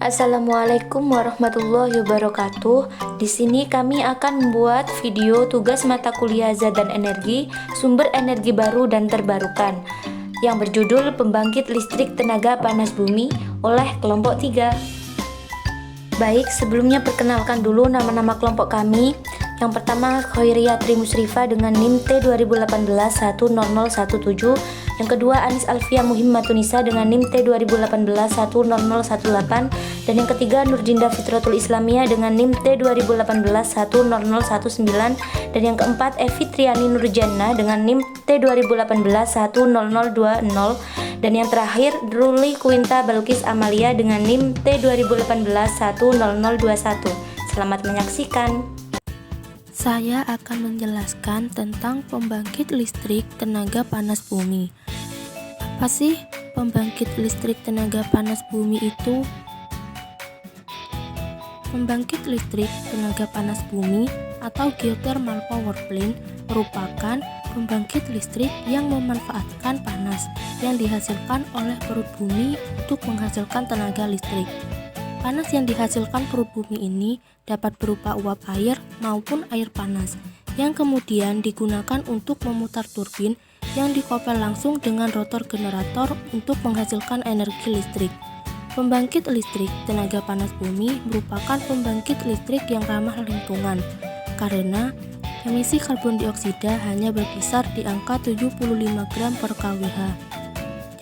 Assalamualaikum warahmatullahi wabarakatuh. Di sini kami akan membuat video tugas mata kuliah Zat dan Energi, Sumber Energi Baru dan Terbarukan yang berjudul Pembangkit Listrik Tenaga Panas Bumi oleh kelompok 3. Baik, sebelumnya perkenalkan dulu nama-nama kelompok kami. Yang pertama Khairiyah Trimusrifa dengan NIM T2018-10017. Yang kedua Anis Alfia Muhimmatunisa dengan NIM T2018-10018. Dan yang ketiga Nurjinda Fitratul Islamiyah dengan NIM T2018-10019. Dan yang keempat Evi Triani Nurjana dengan NIM T2018-10020. Dan yang terakhir Ruli Quinta Balukis Amalia dengan NIM T2018-10021. Selamat menyaksikan. Saya akan menjelaskan tentang pembangkit listrik tenaga panas bumi. Apa sih pembangkit listrik tenaga panas bumi itu? Pembangkit listrik tenaga panas bumi atau geothermal power plant merupakan pembangkit listrik yang memanfaatkan panas yang dihasilkan oleh perut bumi untuk menghasilkan tenaga listrik. Panas yang dihasilkan perut bumi ini dapat berupa uap air maupun air panas yang kemudian digunakan untuk memutar turbin yang dikopel langsung dengan rotor generator untuk menghasilkan energi listrik. Pembangkit listrik tenaga panas bumi merupakan pembangkit listrik yang ramah lingkungan karena emisi karbon dioksida hanya berkisar di angka 75 gram per kWh.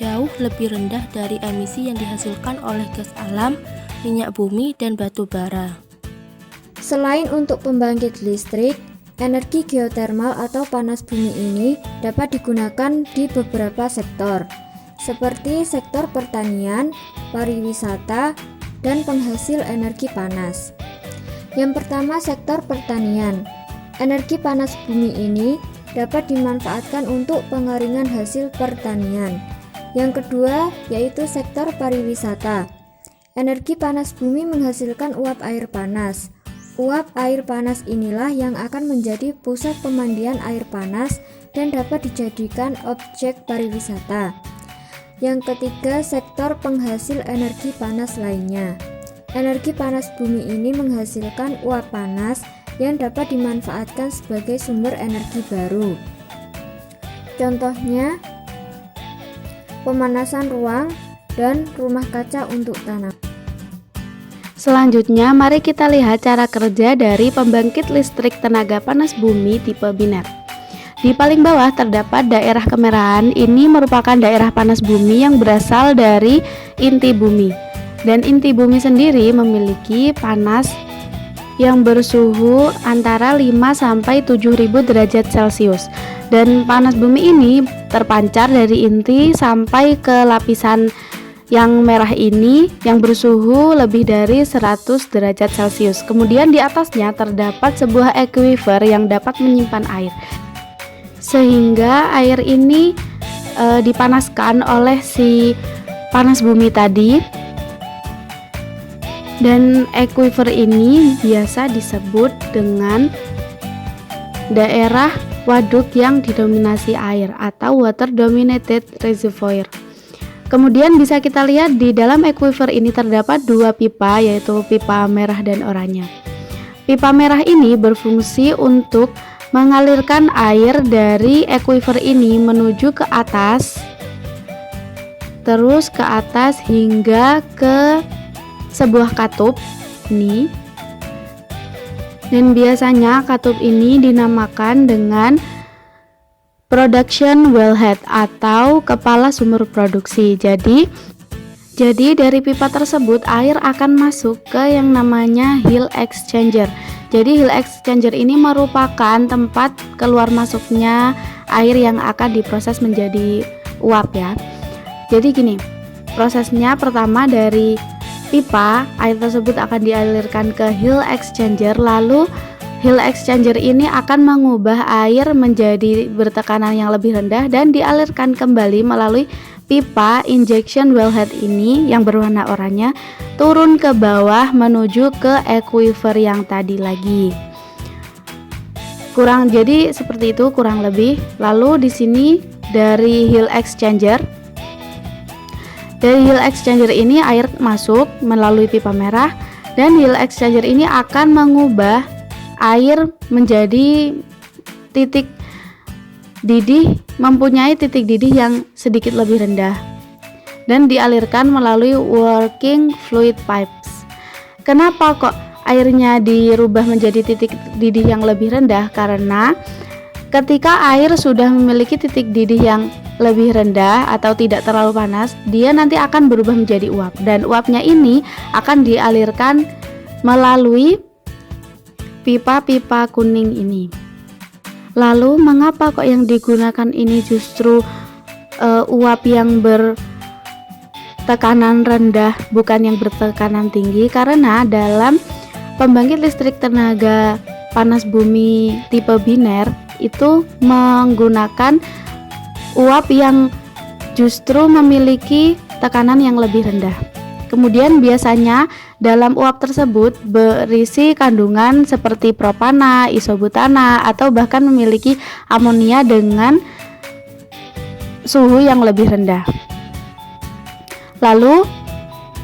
Jauh lebih rendah dari emisi yang dihasilkan oleh gas alam, minyak bumi, dan batu bara. Selain untuk pembangkit listrik, energi geotermal atau panas bumi ini dapat digunakan di beberapa sektor, seperti sektor pertanian, pariwisata, dan penghasil energi panas. Yang pertama, sektor pertanian. Energi panas bumi ini dapat dimanfaatkan untuk pengeringan hasil pertanian. Yang kedua, yaitu sektor pariwisata. Energi panas bumi menghasilkan uap air panas. Uap air panas inilah yang akan menjadi pusat pemandian air panas dan dapat dijadikan objek pariwisata. Yang ketiga, sektor penghasil energi panas lainnya. Energi panas bumi ini menghasilkan uap panas yang dapat dimanfaatkan sebagai sumber energi baru. Contohnya, pemanasan ruang dan rumah kaca untuk tanam. Selanjutnya, mari kita lihat cara kerja dari pembangkit listrik tenaga panas bumi tipe biner. Di paling bawah terdapat daerah kemerahan. Ini merupakan daerah panas bumi yang berasal dari inti bumi. Dan inti bumi sendiri memiliki panas yang bersuhu antara 5 sampai 7000 derajat Celcius. Dan panas bumi ini terpancar dari inti sampai ke lapisan yang merah ini yang bersuhu lebih dari 100 derajat Celcius. Kemudian di atasnya terdapat sebuah aquifer yang dapat menyimpan air, sehingga air ini dipanaskan oleh si panas bumi tadi. Dan aquifer ini biasa disebut dengan daerah waduk yang didominasi air atau water dominated reservoir. Kemudian bisa kita lihat di dalam aquifer ini terdapat dua pipa, yaitu pipa merah dan oranye. Pipa merah ini berfungsi untuk mengalirkan air dari aquifer ini menuju ke atas, terus ke atas hingga ke sebuah katup ini. Dan biasanya katup ini dinamakan dengan production wellhead atau kepala sumur produksi. Jadi dari pipa tersebut air akan masuk ke yang namanya hill exchanger. Jadi hill exchanger ini merupakan tempat keluar masuknya air yang akan diproses menjadi uap ya. Jadi gini, prosesnya pertama dari pipa, air tersebut akan dialirkan ke hill exchanger, lalu hill exchanger ini akan mengubah air menjadi bertekanan yang lebih rendah dan dialirkan kembali melalui pipa injection wellhead ini yang berwarna oranye turun ke bawah menuju ke aquifer yang tadi lagi. Jadi seperti itu kurang lebih. Lalu di sini dari hill exchanger Dari heat exchanger ini air masuk melalui pipa merah, dan heat exchanger ini akan mengubah air menjadi titik didih, mempunyai titik didih yang sedikit lebih rendah dan dialirkan melalui working fluid pipes. Kenapa kok airnya dirubah menjadi titik didih yang lebih rendah? Karena ketika air sudah memiliki titik didih yang lebih rendah atau tidak terlalu panas, dia nanti akan berubah menjadi uap, dan uapnya ini akan dialirkan melalui pipa-pipa kuning ini. Lalu mengapa kok yang digunakan ini justru uap yang bertekanan rendah, bukan yang bertekanan tinggi? Karena dalam pembangkit listrik tenaga panas bumi tipe biner itu menggunakan uap yang justru memiliki tekanan yang lebih rendah. Kemudian biasanya dalam uap tersebut berisi kandungan seperti propana, isobutana, atau bahkan memiliki amonia dengan suhu yang lebih rendah. Lalu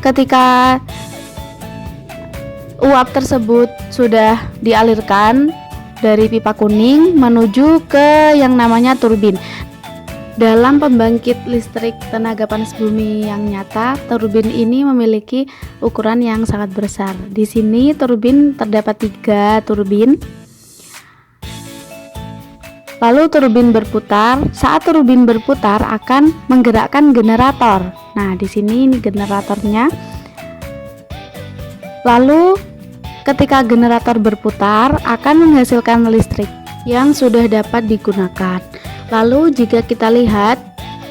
ketika uap tersebut sudah dialirkan dari pipa kuning menuju ke yang namanya turbin. Dalam pembangkit listrik tenaga panas bumi yang nyata, turbin ini memiliki ukuran yang sangat besar. Di sini turbin terdapat 3 turbin. Lalu turbin berputar. Saat turbin berputar akan menggerakkan generator. Nah, di sini ini generatornya. Lalu ketika generator berputar akan menghasilkan listrik yang sudah dapat digunakan. Lalu jika kita lihat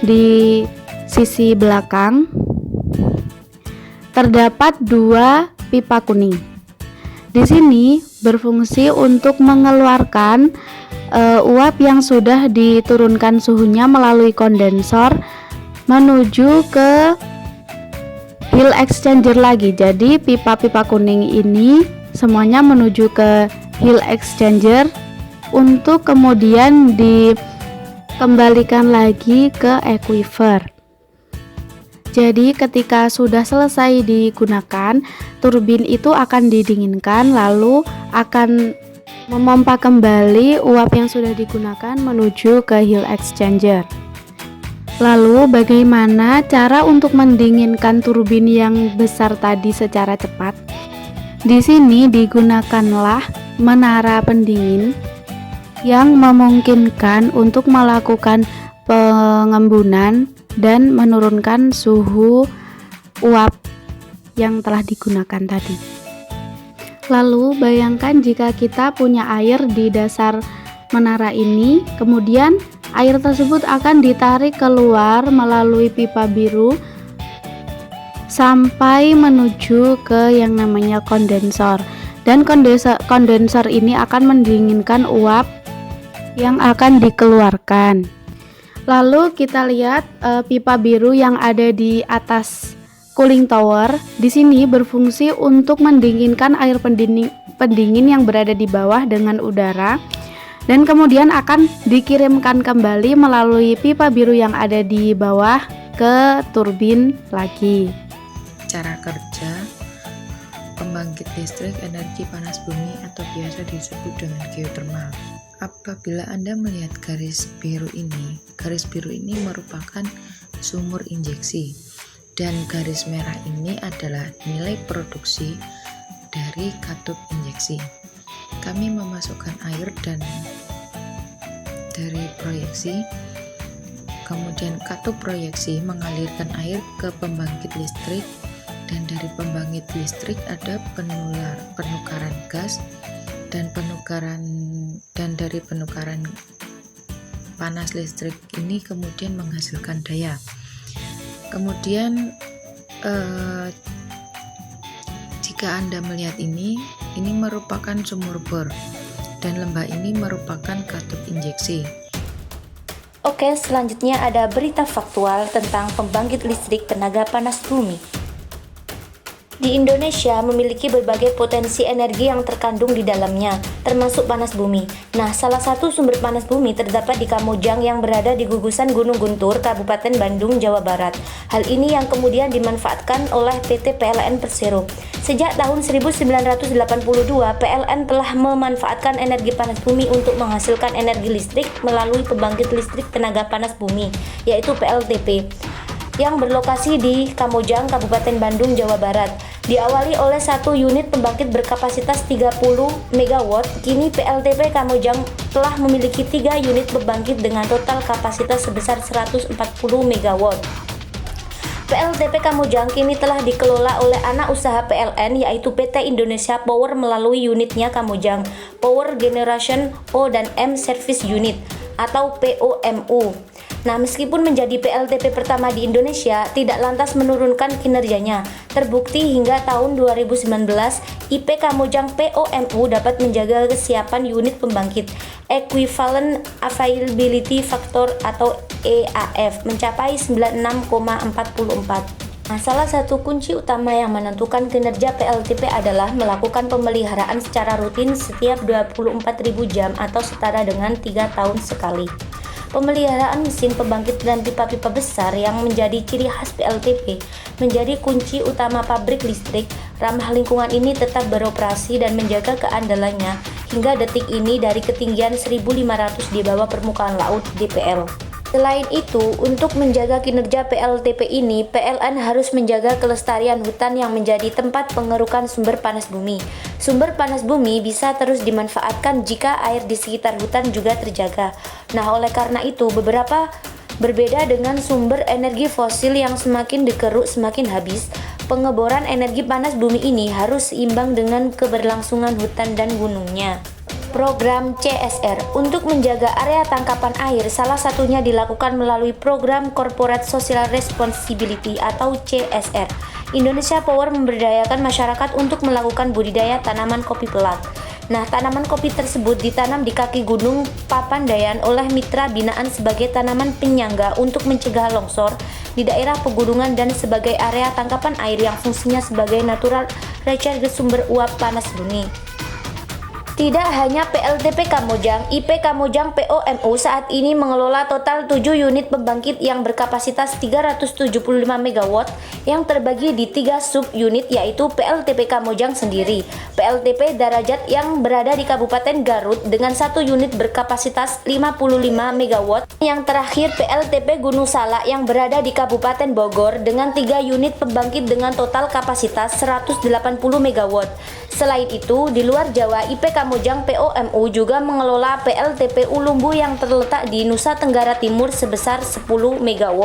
di sisi belakang terdapat 2 pipa kuning. Di sini berfungsi untuk mengeluarkan uap yang sudah diturunkan suhunya melalui kondensor menuju ke heat exchanger lagi. Jadi pipa-pipa kuning ini semuanya menuju ke heat exchanger untuk kemudian dikembalikan lagi ke aquifer. Jadi ketika sudah selesai digunakan, turbin itu akan didinginkan lalu akan memompa kembali uap yang sudah digunakan menuju ke heat exchanger. Lalu bagaimana cara untuk mendinginkan turbin yang besar tadi secara cepat? Di sini digunakanlah menara pendingin yang memungkinkan untuk melakukan pengembunan dan menurunkan suhu uap yang telah digunakan tadi. Lalu bayangkan jika kita punya air di dasar menara ini, kemudian air tersebut akan ditarik keluar melalui pipa biru sampai menuju ke yang namanya kondensor, dan kondensor ini akan mendinginkan uap yang akan dikeluarkan. Lalu kita lihat pipa biru yang ada di atas cooling tower. Di sini berfungsi untuk mendinginkan air pendingin yang berada di bawah dengan udara, dan kemudian akan dikirimkan kembali melalui pipa biru yang ada di bawah ke turbin lagi. Cara kerja pembangkit listrik energi panas bumi atau biasa disebut dengan geothermal. Apabila Anda melihat garis biru ini merupakan sumur injeksi, dan garis merah ini adalah nilai produksi dari katup injeksi. Kami memasukkan air dan dari proyeksi, kemudian katup proyeksi mengalirkan air ke pembangkit listrik, dan dari pembangkit listrik ada penukaran gas dan dari penukaran panas listrik ini kemudian menghasilkan daya. Kemudian jika Anda melihat ini merupakan sumur bor, dan lembah ini merupakan katup injeksi. Oke, selanjutnya ada berita faktual tentang pembangkit listrik tenaga panas bumi. Di Indonesia memiliki berbagai potensi energi yang terkandung di dalamnya, termasuk panas bumi. Nah, salah satu sumber panas bumi terdapat di Kamojang yang berada di gugusan Gunung Guntur, Kabupaten Bandung, Jawa Barat. Hal ini yang kemudian dimanfaatkan oleh PT PLN Persero. Sejak tahun 1982, PLN telah memanfaatkan energi panas bumi untuk menghasilkan energi listrik melalui pembangkit listrik tenaga panas bumi, yaitu PLTP, yang berlokasi di Kamojang, Kabupaten Bandung, Jawa Barat. Diawali oleh satu unit pembangkit berkapasitas 30 MW, kini PLTP Kamojang telah memiliki 3 unit pembangkit dengan total kapasitas sebesar 140 MW. PLTP Kamojang kini telah dikelola oleh anak usaha PLN, yaitu PT Indonesia Power melalui unitnya Kamojang Power Generation O dan M Service Unit atau POMU. Nah, meskipun menjadi PLTP pertama di Indonesia, tidak lantas menurunkan kinerjanya. Terbukti hingga tahun 2019, IP Kamojang POMU dapat menjaga kesiapan unit pembangkit Equivalent Availability Factor atau EAF mencapai 96,44. Nah, salah satu kunci utama yang menentukan kinerja PLTP adalah melakukan pemeliharaan secara rutin setiap 24.000 jam atau setara dengan 3 tahun sekali. Pemeliharaan mesin pembangkit dan pipa-pipa besar yang menjadi ciri khas PLTP menjadi kunci utama pabrik listrik ramah lingkungan ini tetap beroperasi dan menjaga keandalannya hingga detik ini dari ketinggian 1.500 di bawah permukaan laut (dpl). Selain itu, untuk menjaga kinerja PLTP ini, PLN harus menjaga kelestarian hutan yang menjadi tempat pengerukan sumber panas bumi. Sumber panas bumi bisa terus dimanfaatkan jika air di sekitar hutan juga terjaga. Nah, oleh karena itu, berbeda dengan sumber energi fosil yang semakin dikeruk semakin habis, pengeboran energi panas bumi ini harus seimbang dengan keberlangsungan hutan dan gunungnya. Program CSR untuk menjaga area tangkapan air salah satunya dilakukan melalui program Corporate Social Responsibility atau CSR. Indonesia Power memberdayakan masyarakat untuk melakukan budidaya tanaman kopi pelat. Nah, tanaman kopi tersebut ditanam di kaki gunung Papandayan oleh mitra binaan sebagai tanaman penyangga untuk mencegah longsor di daerah pegunungan dan sebagai area tangkapan air yang fungsinya sebagai natural recharge sumber uap panas bumi. Tidak hanya PLTP Kamojang, IP Kamojang POMU saat ini mengelola total 7 unit pembangkit yang berkapasitas 375 MW yang terbagi di 3 sub-unit, yaitu PLTP Kamojang sendiri, PLTP Darajat yang berada di Kabupaten Garut dengan 1 unit berkapasitas 55 MW, yang terakhir PLTP Gunung Salak yang berada di Kabupaten Bogor dengan 3 unit pembangkit dengan total kapasitas 180 MW. Selain itu, di luar Jawa, IP Kamojang POMU juga mengelola PLTP Ulumbu yang terletak di Nusa Tenggara Timur sebesar 10 MW.